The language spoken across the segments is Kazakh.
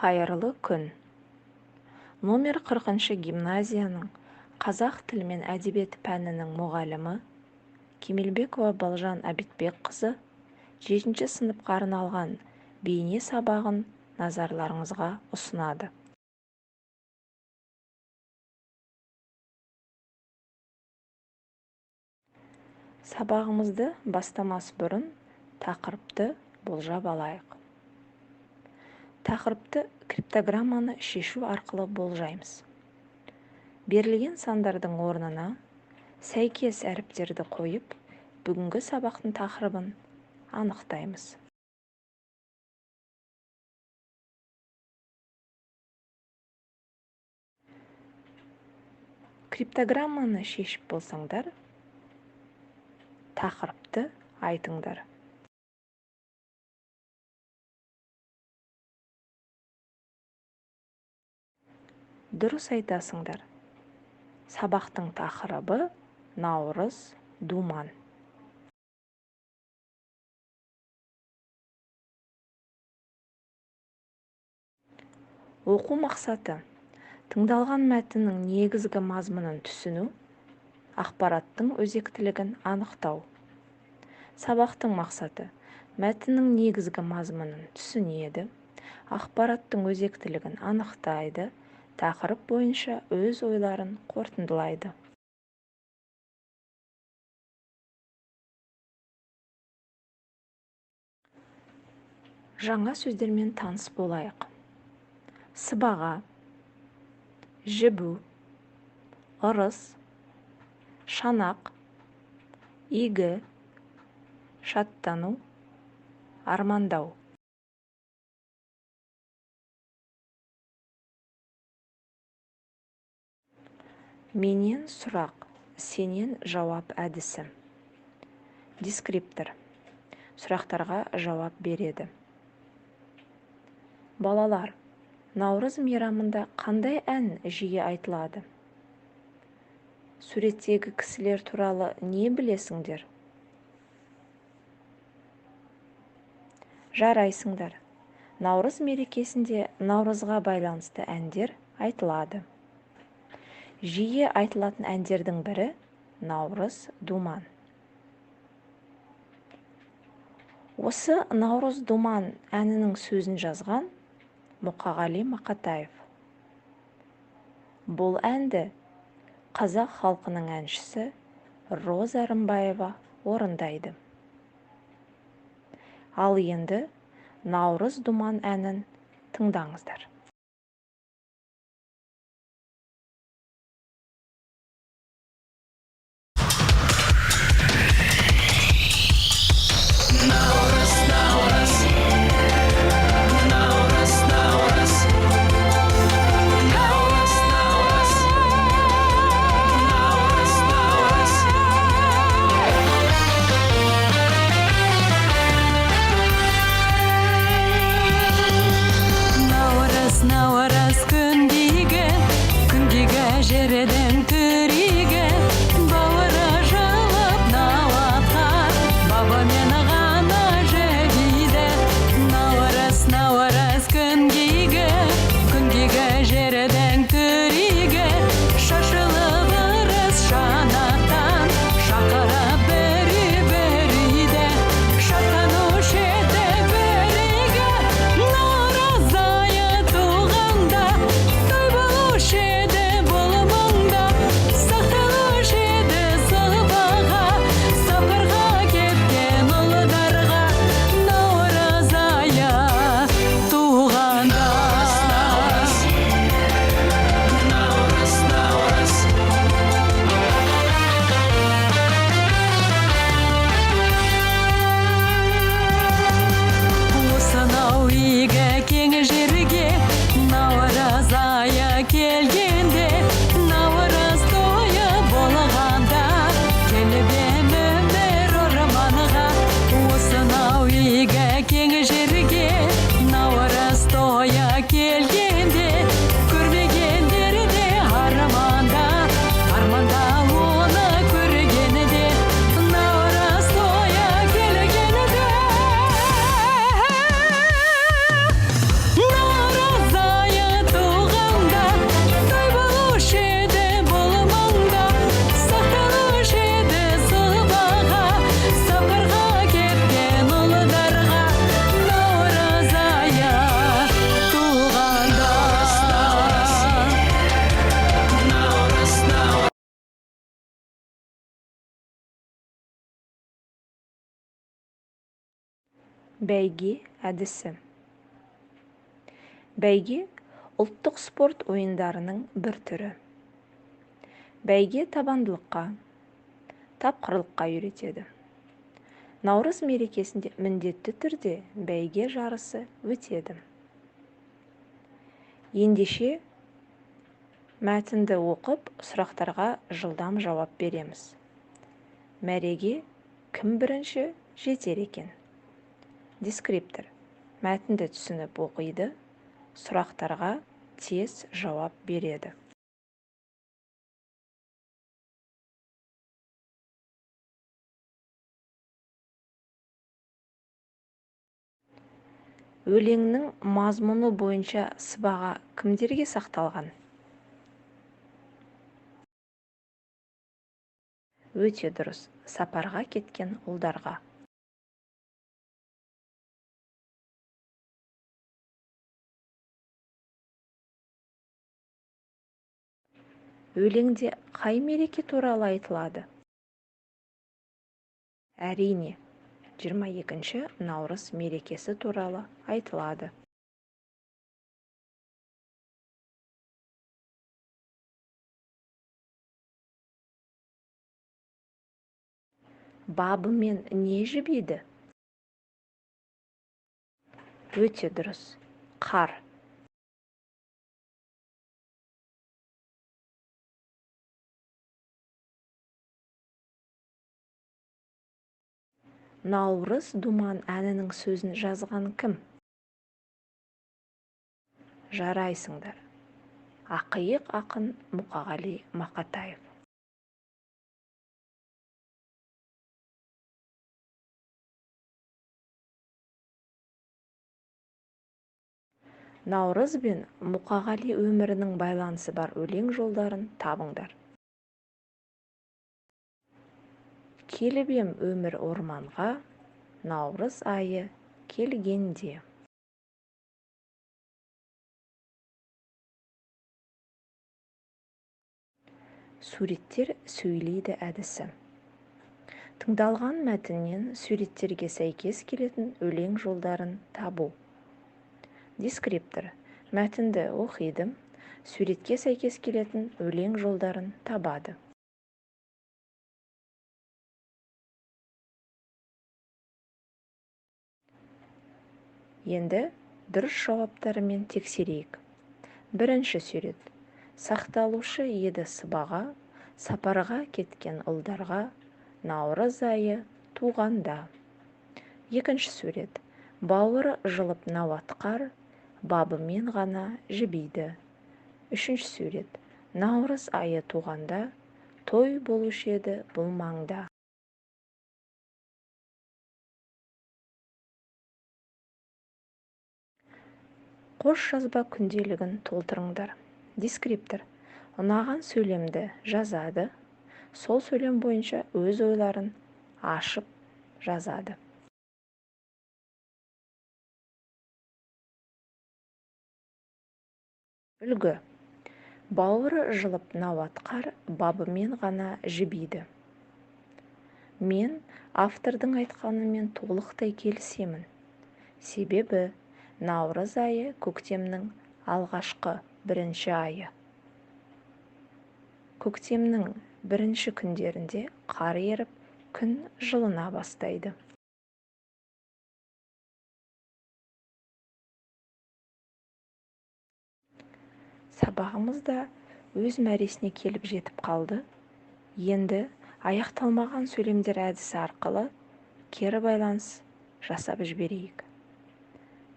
Қайырлы күн. Номер 40 гимназияның қазақ тілі мен әдебиеті пәнінің мұғалімі Кемелбекова Балжан Әбітбекқызы 7 сыныпқа арналған бейне сабағын назарларыңызға ұсынады. Сабағымызды бастамас бұрын тақырыпты болжап алайық. Тақырыпты криптограмманы шешу арқылы болжаймыз. Берілген сандардың орнына сәйкес әріптерді қойып, бүгінгі сабақтың тақырыбын анықтаймыз. Криптограмманы шешіп болсаңдар, тақырыпты айтыңдар. Дұрыс айтасыңдар. Сабақтың тақырыбы Наурыз, думан. Оқу мақсаты: тыңдалған мәтіннің негізгі мазмұнын түсіну, ақпараттың өзектілігін анықтау. Сабақтың мақсаты: мәтіннің негізгі мазмұнын түсінеді, ақпараттың өзектілігін анықтайды, тақырып бойынша өз ойларын қорытындылайды. Жаңа сөздермен таныс болайық. Сыбаға, жібу, ырыс, шанақ, игі, шаттану, армандау. Менен сұрақ, сенен жауап әдісі. Дескриптор. Сұрақтарға жауап береді. Балалар, Наурыз мейрамында қандай ән жиі айтылады? Суреттегі кісілер туралы не білесіңдер? Жарайсыңдар. Наурыз мерекесінде Наурызға байланысты әндер айтылады. Жиі айтылатын әндердің бірі Наурыз, думан. Осы Наурыз, думан әнінің сөзін жазған Мұқағали Мақатаев. Бұл әнді қазақ халқының әншісі Роза Рымбаева орындайды. Ал енді Наурыз, думан әнін тыңдаңыздар. Наурыз Бәйге әдісі. Бәйге ұлттық спорт ойындарының бір түрі. Бәйге табандылыққа, тапқырлыққа үйретеді. Наурыз мерекесінде міндетті түрде бәйге жарысы өтеді. Ендеше мәтінді оқып, сұрақтарға жылдам жауап береміз. Мәреге кім бірінші жетер екен? Дескриптор. Мәтінді түсініп оқиды, сұрақтарға тез жауап береді. Өлеңнің мазмұны бойынша сыбаға кімдерге сақталған? Өте дұрыс, сапарға кеткен ұлдарға. Өлеңде қай мереке туралы айтылады? Әрине, 22 наурыз мерекесі туралы айтылады. Бабымен не жібиді? Өте дұрыс, қар. Наурыз думан әнінің сөзін жазған кім? Жарайсыңдар. Ақиық ақын Мұқағали Мақатаев. Наурыз бен Мұқағали өмірінің байланысы бар өлең жолдарын табыңдар. Келіп ем өмір орманға, наурыз айы келгенде. Суреттер сөйлейді әдісі. Тыңдалған мәтіннен суреттерге сәйкес келетін өлең жолдарын табу. Дескриптор. Мәтінді оқиды, суретке сәйкес келетін өлең жолдарын табады. Енді дұрыс жауаптарымен тексерейік. Бірінші сурет. Сақталушы еді сыбаға, сапарға кеткен ұлдарға, наурыз айы туғанда. Екінші сурет. Бауыры жылып науатқар, бабымен ғана жібиді. Үшінші сурет. Наурыз айы туғанда, той болушы еді бұл маңда. Қош жазба күнделігін толтырыңдар. Дескриптор. Ұнаған сөйлемді жазады, сол сөйлем бойынша өз ойларын ашып жазады. Үлгі. Бауыры жылып науатқар, бабымен ғана жібиді. Мен автордың айтқанымен толықтай келісемін. Себебі наурыз айы көктемнің алғашқы бірінші айы. Көктемнің бірінші күндерінде қар еріп, күн жылына бастайды. Сабағымыз да өз мәресіне келіп жетіп қалды. Енді аяқталмаған сөйлемдер әдісі арқылы кері байланыс жасап жіберейік.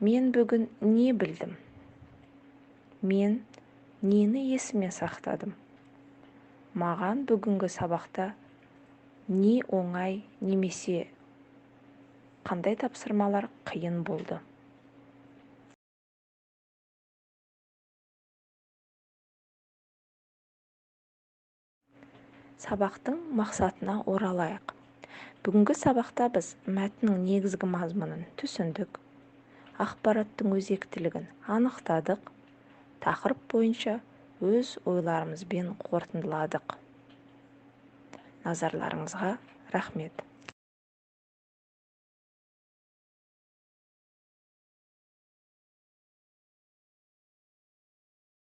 Мен бүгін не білдім? Мен нені есіме сақтадым? Маған бүгінгі сабақта не оңай немесе қандай тапсырмалар қиын болды? Сабақтың мақсатына оралайық. Бүгінгі сабақта біз мәтіннің негізгі мазмұнын түсіндік, ақпараттың өзектілігін анықтадық, тақырып бойынша өз ойларымызбен қорытындыладық. Назарларыңызға рахмет.